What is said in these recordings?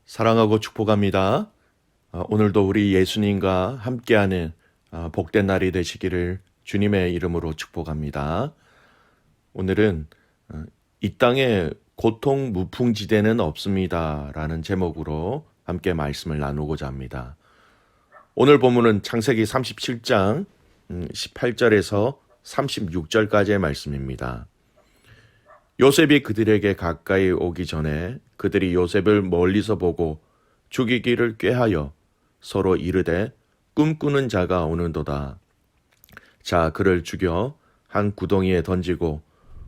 사랑하고 축복합니다. 오늘도 우리 예수님과 함께하는 복된 날이 되시기를 주님의 이름으로 축복합니다. 오늘은 이 땅에 고통 무풍지대는 없습니다 라는 제목으로 함께 말씀을 나누고자 합니다. 오늘 본문은 창세기 37장 18절에서 36절까지의 말씀입니다. 요셉이 그들에게 가까이 오기 전에 그들이 요셉을 멀리서 보고 죽이기를 꾀하여 서로 이르되 꿈꾸는 자가 오는도다. 자, 그를 죽여 한 구덩이에 던지고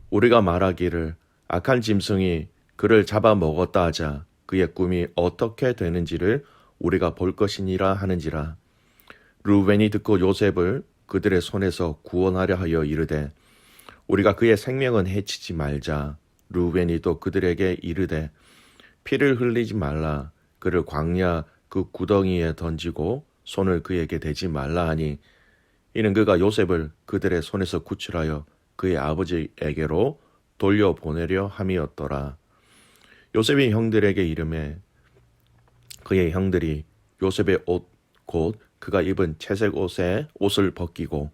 우리가 말하기를 악한 짐승이 그를 잡아먹었다 하자 그의 꿈이 어떻게 되는지를 우리가 볼 것이니라 하는지라. 르우벤이 듣고 요셉을 그들의 손에서 구원하려 하여 이르되 우리가 그의 생명은 해치지 말자. 르우벤이 또 그들에게 이르되 피를 흘리지 말라. 그를 광야 그 구덩이에 던지고 손을 그에게 대지 말라 하니 이는 그가 요셉을 그들의 손에서 구출하여 그의 아버지에게로 돌려보내려 함이었더라. 요셉이 형들에게 이르매 그의 형들이 요셉의 옷 곧 그가 입은 채색 옷을 벗기고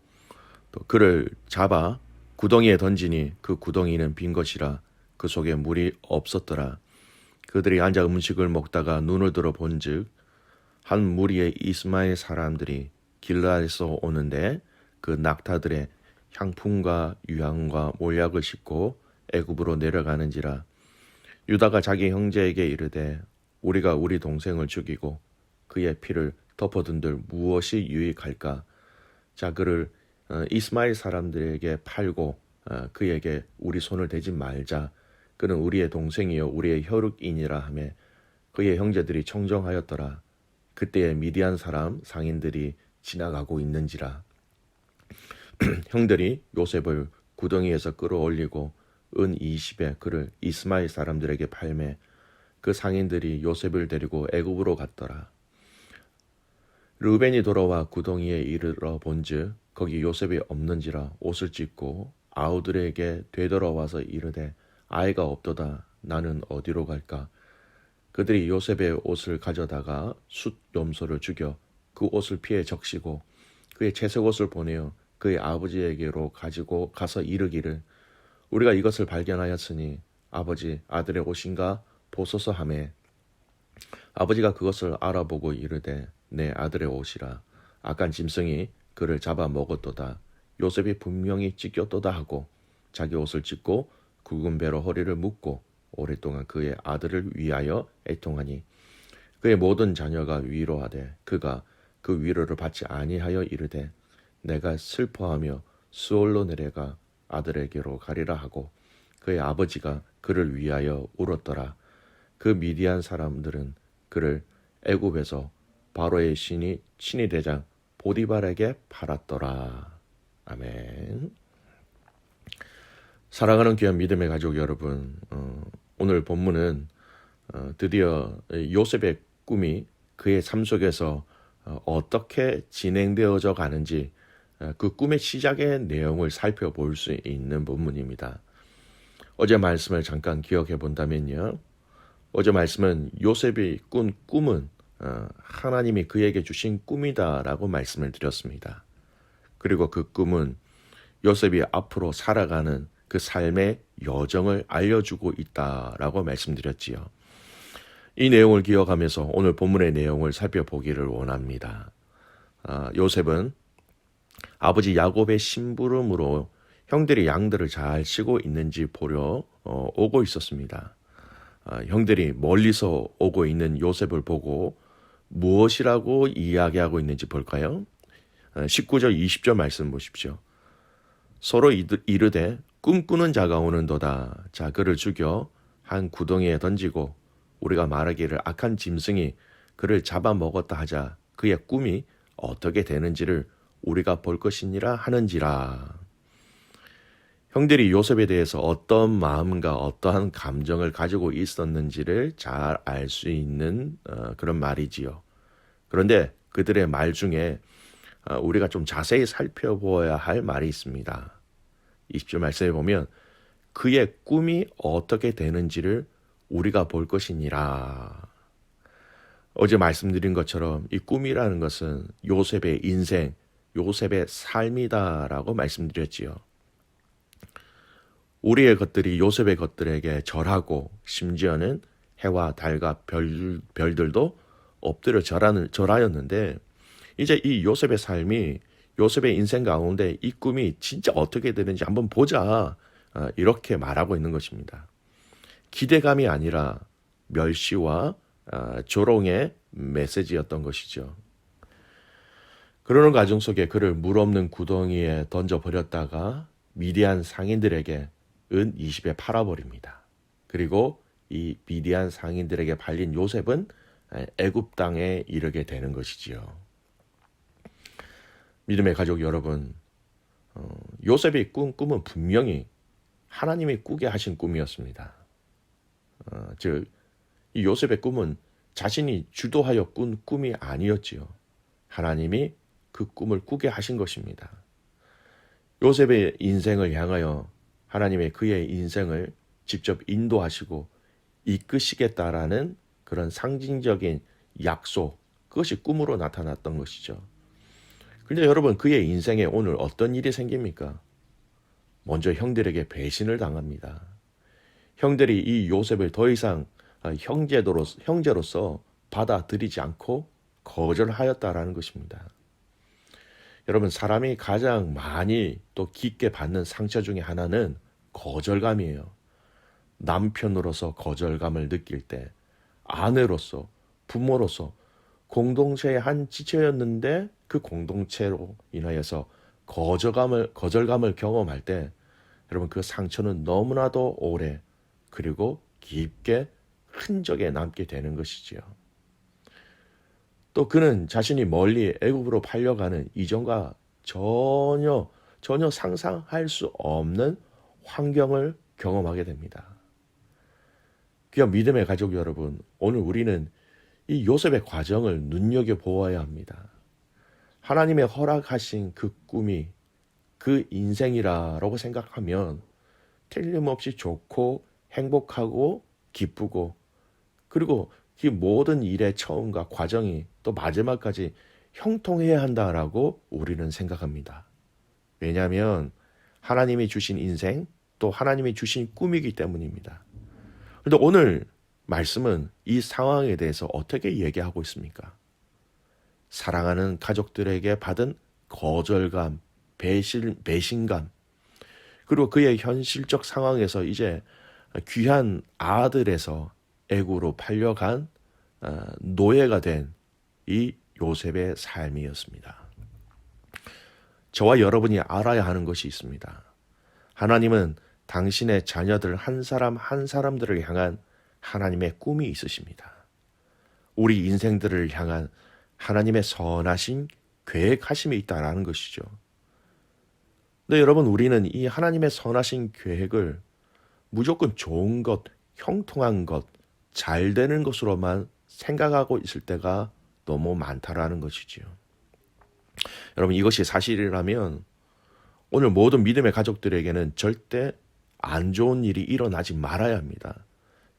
또 그를 잡아 구덩이에 던지니 그 구덩이는 빈 것이라 그 속에 물이 없었더라. 그들이 앉아 음식을 먹다가 눈을 들어 본즉 한 무리의 이스마엘 사람들이 길라에서 오는데 그 낙타들의 향품과 유향과 몰약을 싣고 애굽으로 내려가는지라. 유다가 자기 형제에게 이르되 우리가 우리 동생을 죽이고 그의 피를 덮어둔들 무엇이 유익할까? 자, 그를 이스마엘 사람들에게 팔고 그에게 우리 손을 대지 말자. 그는 우리의 동생이요 우리의 혈육이니라 하며 그의 형제들이 청정하였더라. 그때에 미디안 사람 상인들이 지나가고 있는지라. 형들이 요셉을 구덩이에서 끌어올리고 은 20에 그를 이스마엘 사람들에게 팔매 그 상인들이 요셉을 데리고 애굽으로 갔더라. 르우벤이 돌아와 구덩이에 이르러 본즉 거기 요셉이 없는지라 옷을 찢고 아우들에게 되돌아와서 이르되 아이가 없도다. 나는 어디로 갈까? 그들이 요셉의 옷을 가져다가 숫 염소를 죽여 그 옷을 피에 적시고 그의 채색 옷을 보내어 그의 아버지에게로 가지고 가서 이르기를 우리가 이것을 발견하였으니 아버지 아들의 옷인가 보소서 하매 아버지가 그것을 알아보고 이르되 내 아들의 옷이라. 악한 짐승이 그를 잡아 먹었도다. 요셉이 분명히 찢겼도다 하고 자기 옷을 찢고 굵은 배로 허리를 묶고 오랫동안 그의 아들을 위하여 애통하니 그의 모든 자녀가 위로하되 그가 그 위로를 받지 아니하여 이르되 내가 슬퍼하며 수올로 내려가 아들에게로 가리라 하고 그의 아버지가 그를 위하여 울었더라. 그 미디안 사람들은 그를 애굽에서 바로의 친위 대장 보디발에게 팔았더라. 아멘. 사랑하는 귀한 믿음의 가족 여러분, 오늘 본문은 드디어 요셉의 꿈이 그의 삶 속에서 어떻게 진행되어져 가는지 그 꿈의 시작의 내용을 살펴볼 수 있는 본문입니다. 어제 말씀을 잠깐 기억해 본다면요. 어제 말씀은 요셉이 꾼 꿈은 하나님이 그에게 주신 꿈이다라고 말씀을 드렸습니다. 그리고 그 꿈은 요셉이 앞으로 살아가는 그 삶의 여정을 알려주고 있다라고 말씀드렸지요. 이 내용을 기억하면서 오늘 본문의 내용을 살펴보기를 원합니다. 요셉은 아버지 야곱의 심부름으로 형들이 양들을 잘 치고 있는지 보려 오고 있었습니다. 형들이 멀리서 오고 있는 요셉을 보고 무엇이라고 이야기하고 있는지 볼까요? 19절 20절 말씀 보십시오. 서로 이르되 꿈꾸는 자가 오는도다. 자, 그를 죽여 한 구덩이에 던지고 우리가 말하기를 악한 짐승이 그를 잡아먹었다 하자 그의 꿈이 어떻게 되는지를 우리가 볼 것이니라 하는지라. 형들이 요셉에 대해서 어떤 마음과 어떠한 감정을 가지고 있었는지를 잘 알 수 있는 그런 말이지요. 그런데 그들의 말 중에 우리가 좀 자세히 살펴보아야 할 말이 있습니다. 20절 말씀에 보면 그의 꿈이 어떻게 되는지를 우리가 볼 것이니라. 어제 말씀드린 것처럼 이 꿈이라는 것은 요셉의 인생, 요셉의 삶이다라고 말씀드렸지요. 우리의 것들이 요셉의 것들에게 절하고 심지어는 해와 달과 별들도 엎드려 절하였는데 이제 이 요셉의 삶이 요셉의 인생 가운데 이 꿈이 진짜 어떻게 되는지 한번 보자. 이렇게 말하고 있는 것입니다. 기대감이 아니라 멸시와 조롱의 메시지였던 것이죠. 그러는 과정 속에 그를 물 없는 구덩이에 던져버렸다가 미디안 상인들에게 은 20에 팔아버립니다. 그리고 이 미디안 상인들에게 팔린 요셉은 애굽 땅에 이르게 되는 것이지요. 믿음의 가족 여러분, 요셉의 꿈은 분명히 하나님이 꾸게 하신 꿈이었습니다. 즉, 이 요셉의 꿈은 자신이 주도하여 꾼 꿈이 아니었지요. 하나님이 그 꿈을 꾸게 하신 것입니다. 요셉의 인생을 향하여 하나님의 그의 인생을 직접 인도하시고 이끄시겠다라는 그런 상징적인 약속, 그것이 꿈으로 나타났던 것이죠. 그런데 여러분, 그의 인생에 오늘 어떤 일이 생깁니까? 먼저 형들에게 배신을 당합니다. 형들이 이 요셉을 더 이상 형제로서 받아들이지 않고 거절하였다라는 것입니다. 여러분, 사람이 가장 많이 또 깊게 받는 상처 중에 하나는 거절감이에요. 남편으로서 거절감을 느낄 때, 아내로서, 부모로서 공동체의 한 지체였는데 그 공동체로 인하여서 거절감을 경험할 때 여러분, 그 상처는 너무나도 오래 그리고 깊게 흔적에 남게 되는 것이지요. 또 그는 자신이 멀리 애굽으로 팔려가는 이전과 전혀 상상할 수 없는 환경을 경험하게 됩니다. 귀한 믿음의 가족 여러분, 오늘 우리는 이 요셉의 과정을 눈여겨보아야 합니다. 하나님의 허락하신 그 꿈이 그 인생이라고 생각하면 틀림없이 좋고 행복하고 기쁘고 그리고 이 모든 일의 처음과 과정이 또 마지막까지 형통해야 한다라고 우리는 생각합니다. 왜냐하면 하나님이 주신 인생 또 하나님이 주신 꿈이기 때문입니다. 그런데 오늘 말씀은 이 상황에 대해서 어떻게 얘기하고 있습니까? 사랑하는 가족들에게 받은 거절감, 배신감, 그리고 그의 현실적 상황에서 이제 귀한 아들에서 애굽으로 팔려간 노예가 된 이 요셉의 삶이었습니다. 저와 여러분이 알아야 하는 것이 있습니다. 하나님은 당신의 자녀들 한 사람 한 사람들을 향한 하나님의 꿈이 있으십니다. 우리 인생들을 향한 하나님의 선하신 계획하심이 있다라는 것이죠. 근데 여러분, 우리는 이 하나님의 선하신 계획을 무조건 좋은 것, 형통한 것, 잘 되는 것으로만 생각하고 있을 때가 너무 많다라는 것이지요. 여러분, 이것이 사실이라면 오늘 모든 믿음의 가족들에게는 절대 안 좋은 일이 일어나지 말아야 합니다.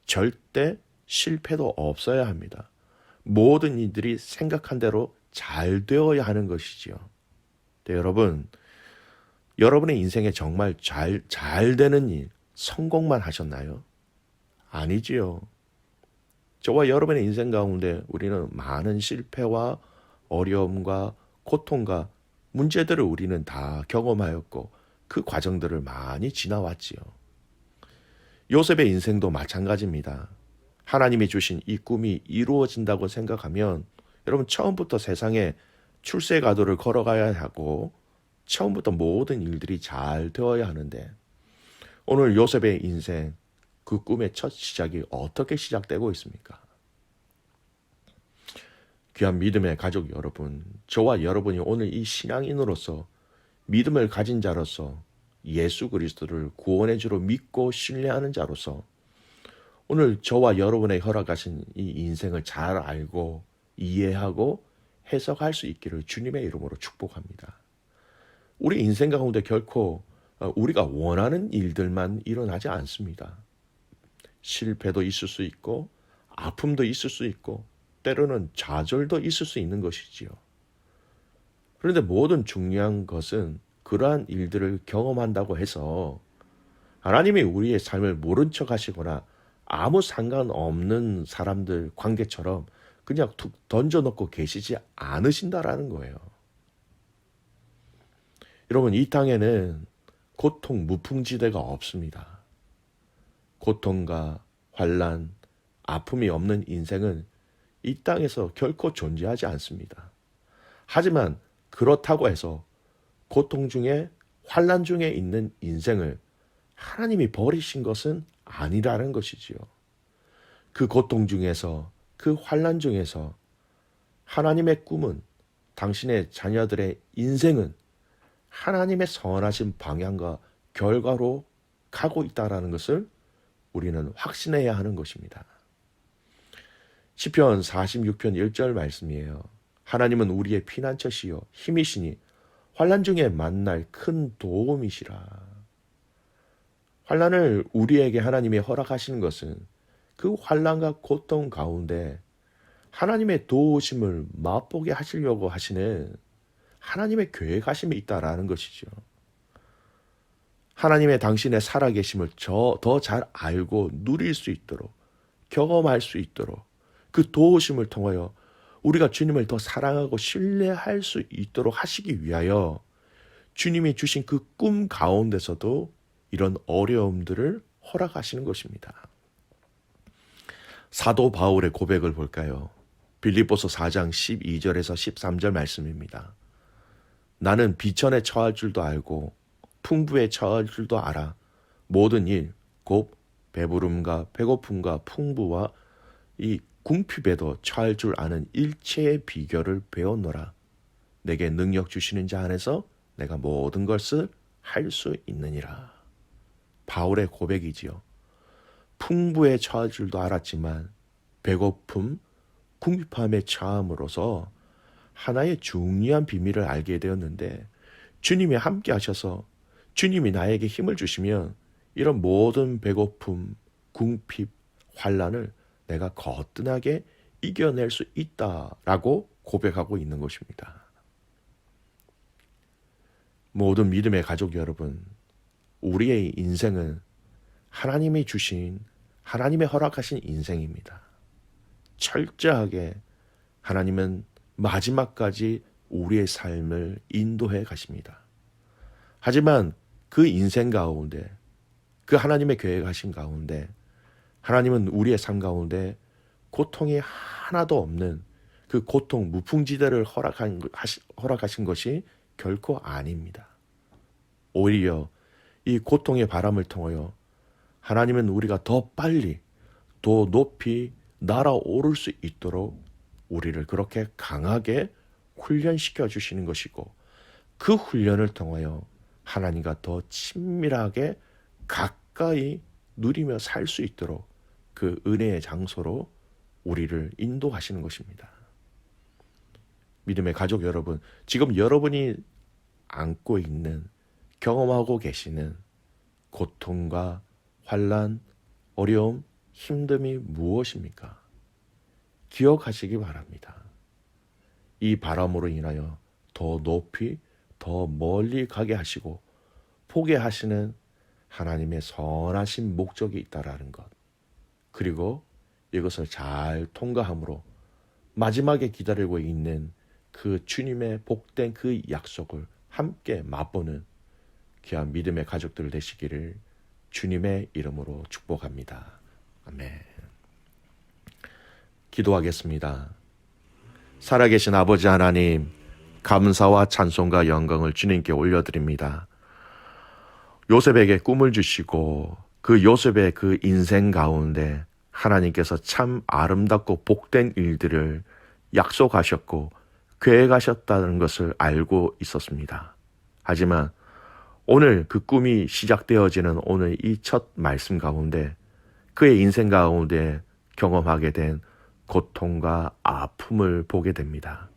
절대 실패도 없어야 합니다. 모든 이들이 생각한 대로 잘 되어야 하는 것이지요. 네, 여러분의 인생에 정말 잘 되는 일, 성공만 하셨나요? 아니지요. 저와 여러분의 인생 가운데 우리는 많은 실패와 어려움과 고통과 문제들을 우리는 다 경험하였고 그 과정들을 많이 지나왔지요. 요셉의 인생도 마찬가지입니다. 하나님이 주신 이 꿈이 이루어진다고 생각하면 여러분, 처음부터 세상에 출세가도를 걸어가야 하고 처음부터 모든 일들이 잘 되어야 하는데 오늘 요셉의 인생, 그 꿈의 첫 시작이 어떻게 시작되고 있습니까? 귀한 믿음의 가족 여러분, 저와 여러분이 오늘 이 신앙인으로서 믿음을 가진 자로서 예수 그리스도를 구원의 주로 믿고 신뢰하는 자로서 오늘 저와 여러분의 허락하신 이 인생을 잘 알고 이해하고 해석할 수 있기를 주님의 이름으로 축복합니다. 우리 인생 가운데 결코 우리가 원하는 일들만 일어나지 않습니다. 실패도 있을 수 있고 아픔도 있을 수 있고 때로는 좌절도 있을 수 있는 것이지요. 그런데 모든 중요한 것은 그러한 일들을 경험한다고 해서 하나님이 우리의 삶을 모른 척 하시거나 아무 상관없는 사람들 관계처럼 그냥 툭 던져놓고 계시지 않으신다라는 거예요. 여러분, 이 땅에는 고통 무풍지대가 없습니다. 고통과 환난, 아픔이 없는 인생은 이 땅에서 결코 존재하지 않습니다. 하지만 그렇다고 해서 고통 중에 환난 중에 있는 인생을 하나님이 버리신 것은 아니라는 것이지요. 그 고통 중에서, 그 환난 중에서 하나님의 꿈은, 당신의 자녀들의 인생은 하나님의 선하신 방향과 결과로 가고 있다라는 것을 우리는 확신해야 하는 것입니다. 시편 46편 1절 말씀이에요. 하나님은 우리의 피난처시요 힘이시니 환난 중에 만날 큰 도움이시라. 환난을 우리에게 하나님이 허락하시는 것은 그 환난과 고통 가운데 하나님의 도우심을 맛보게 하시려고 하시는 하나님의 계획하심이 있다라는 것이죠. 하나님의 당신의 살아계심을 더 잘 알고 누릴 수 있도록, 경험할 수 있도록 그 도우심을 통하여 우리가 주님을 더 사랑하고 신뢰할 수 있도록 하시기 위하여 주님이 주신 그 꿈 가운데서도 이런 어려움들을 허락하시는 것입니다. 사도 바울의 고백을 볼까요? 빌립보서 4장 12절에서 13절 말씀입니다. 나는 비천에 처할 줄도 알고 풍부에 처할 줄도 알아. 모든 일, 곧 배부름과 배고픔과 풍부와 이 궁핍에도 처할 줄 아는 일체의 비결을 배웠노라. 내게 능력 주시는 자 안에서 내가 모든 것을 할 수 있느니라. 바울의 고백이지요. 풍부에 처할 줄도 알았지만 배고픔, 궁핍함에 처함으로써 하나의 중요한 비밀을 알게 되었는데 주님이 함께 하셔서 주님이 나에게 힘을 주시면 이런 모든 배고픔, 궁핍, 환난을 내가 거뜬하게 이겨낼 수 있다라고 고백하고 있는 것입니다. 모든 믿음의 가족 여러분, 우리의 인생은 하나님이 주신, 하나님의 허락하신 인생입니다. 철저하게 하나님은 마지막까지 우리의 삶을 인도해 가십니다. 하지만 그 인생 가운데, 그 하나님의 계획하신 가운데 하나님은 우리의 삶 가운데 고통이 하나도 없는 그 고통 무풍지대를 허락하신 것이 결코 아닙니다. 오히려 이 고통의 바람을 통하여 하나님은 우리가 더 빨리, 더 높이 날아오를 수 있도록 우리를 그렇게 강하게 훈련시켜 주시는 것이고, 그 훈련을 통하여 하나님과 더 친밀하게 가까이 누리며 살 수 있도록 그 은혜의 장소로 우리를 인도하시는 것입니다. 믿음의 가족 여러분, 지금 여러분이 안고 있는, 경험하고 계시는 고통과 환난, 어려움, 힘듦이 무엇입니까? 기억하시기 바랍니다. 이 바람으로 인하여 더 높이, 더 멀리 가게 하시고 보게 하시는 하나님의 선하신 목적이 있다라는 것, 그리고 이것을 잘 통과함으로 마지막에 기다리고 있는 그 주님의 복된 그 약속을 함께 맛보는 귀한 믿음의 가족들 되시기를 주님의 이름으로 축복합니다. 아멘. 기도하겠습니다. 살아계신 아버지 하나님, 감사와 찬송과 영광을 주님께 올려드립니다. 요셉에게 꿈을 주시고 그 요셉의 그 인생 가운데 하나님께서 참 아름답고 복된 일들을 약속하셨고 계획하셨다는 것을 알고 있었습니다. 하지만 오늘 그 꿈이 시작되어지는 오늘 이 첫 말씀 가운데 그의 인생 가운데 경험하게 된 고통과 아픔을 보게 됩니다.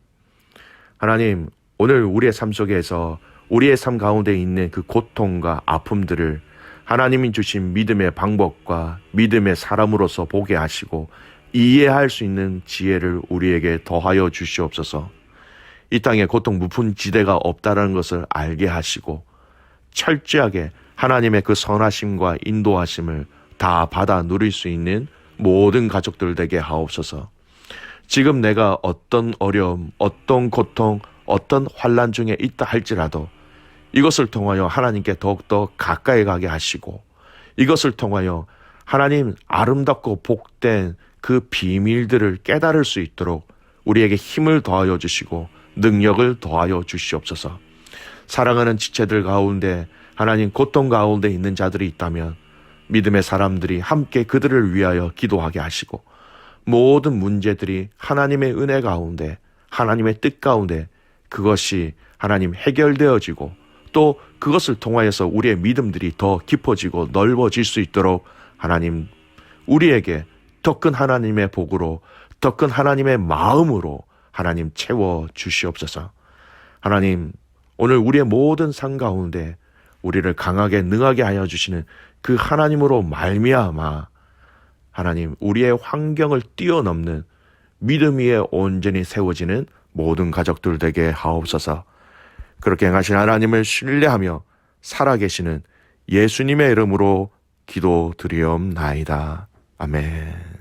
하나님, 오늘 우리의 삶 속에서 우리의 삶 가운데 있는 그 고통과 아픔들을 하나님이 주신 믿음의 방법과 믿음의 사람으로서 보게 하시고 이해할 수 있는 지혜를 우리에게 더하여 주시옵소서. 이 땅에 고통 무풍지대가 없다는 것을 알게 하시고 철저하게 하나님의 그 선하심과 인도하심을 다 받아 누릴 수 있는 모든 가족들 되게 하옵소서. 지금 내가 어떤 어려움, 어떤 고통, 어떤 환난 중에 있다 할지라도 이것을 통하여 하나님께 더욱더 가까이 가게 하시고 이것을 통하여 하나님 아름답고 복된 그 비밀들을 깨달을 수 있도록 우리에게 힘을 더하여 주시고 능력을 더하여 주시옵소서. 사랑하는 지체들 가운데 하나님 고통 가운데 있는 자들이 있다면 믿음의 사람들이 함께 그들을 위하여 기도하게 하시고 모든 문제들이 하나님의 은혜 가운데 하나님의 뜻 가운데 그것이 하나님 해결되어지고 또 그것을 통하여서 우리의 믿음들이 더 깊어지고 넓어질 수 있도록 하나님 우리에게 더 큰 하나님의 복으로 더 큰 하나님의 마음으로 하나님 채워 주시옵소서. 하나님 오늘 우리의 모든 삶 가운데 우리를 강하게 능하게 하여 주시는 그 하나님으로 말미암아 하나님 우리의 환경을 뛰어넘는 믿음 위에 온전히 세워지는 모든 가족들 되게 하옵소서. 그렇게 행하신 하나님을 신뢰하며 살아계시는 예수님의 이름으로 기도드리옵나이다. 아멘.